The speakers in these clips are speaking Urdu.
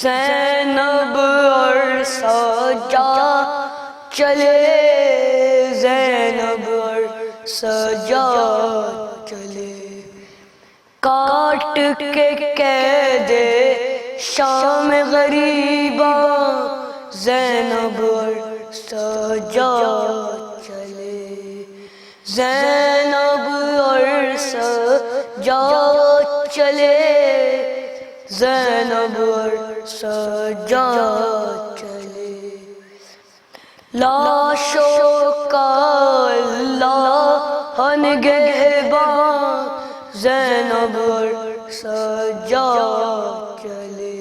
زینب اور سجا چلے، زینب اور سجا چلے، کاٹ کے قید شام غریباں زینب اور سجا چلے، زینب اور سجا چلے، زینب اور سجا چلے، لاشوں کا اللہ نگہباں زینب اور سجا چلے،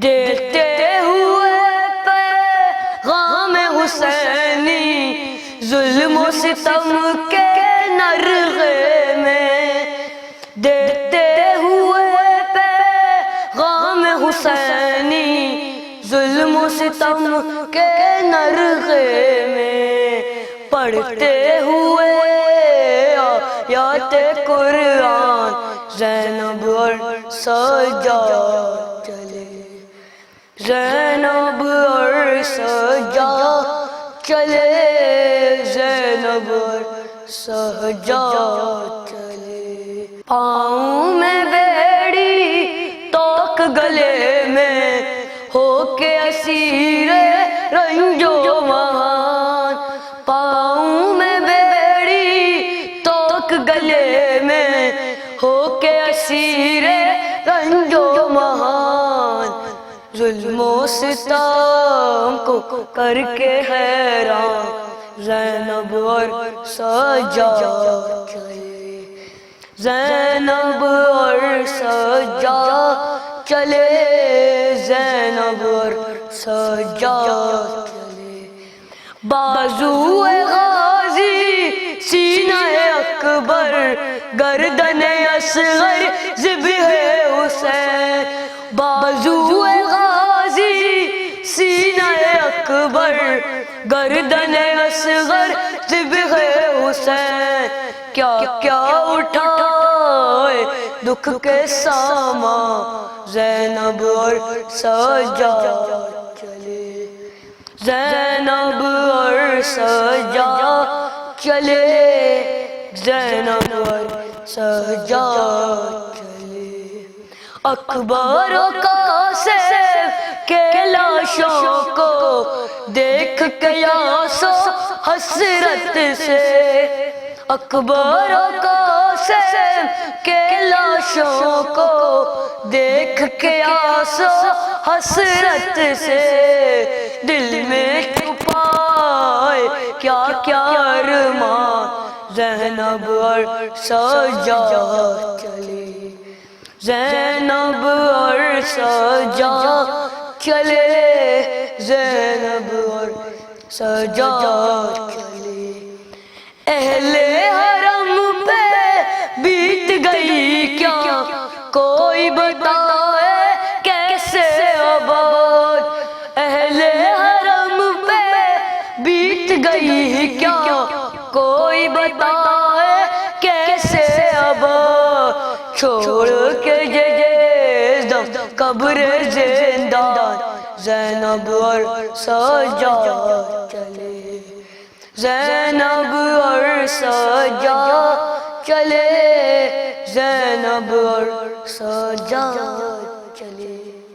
دیتے ہوئے پیغام حسینی ظلم و ستم کے نرغے میں، دیتے ہوئے پیغام حسینی ظلم و ستم کے نرغے میں، پڑھتے ہوئے آیات قرآن زینب اور سجا چلے، زینب اور سجا چلے، زینب اور سجا چلے، پاؤں میں بیڑی توک گلے میں ہو کے اسیر رنج و مہان، پاؤں میں بیڑی توک گلے میں ہو کے اسیر رنج و مہان، ظلم و ستم کو کر کے حیران زینب اور سجا چلے، زینب اور سجا چلے، زینب اور سجا چلے، بازو غازی سینہ اکبر گردن اصغر ذبح حسین، بازو غازی سینہ اکبر گردن اصغر ذبح حسین، کیا کیا اٹھائے دکھ کے سامان زینب اور سجا چلے، زینب اور سجا چلے، زینب اور سجا چلے، اکبر و قاسم کے لاشوں کو دیکھ کے یاس و حسرت سے، اکبر و قاسم کے لاشوں کو دیکھ کے یاس و حسرت سے، دل میں چھپائے کیا کیا ارمان زینب اور سجا چلے، زینب اور سجا چلے، زینب اور سجا چلے، اہل حرم پہ بیت گئی کیا کوئی بتائے کیسے آباد، اہل حرم پہ بیت گئی کیا کوئی بتائے کیسے آباد، چھوڑ کے جیزدم قبر زندان زینب اور سجا چلے، زینب اور سجا چلے، زینب اور سجا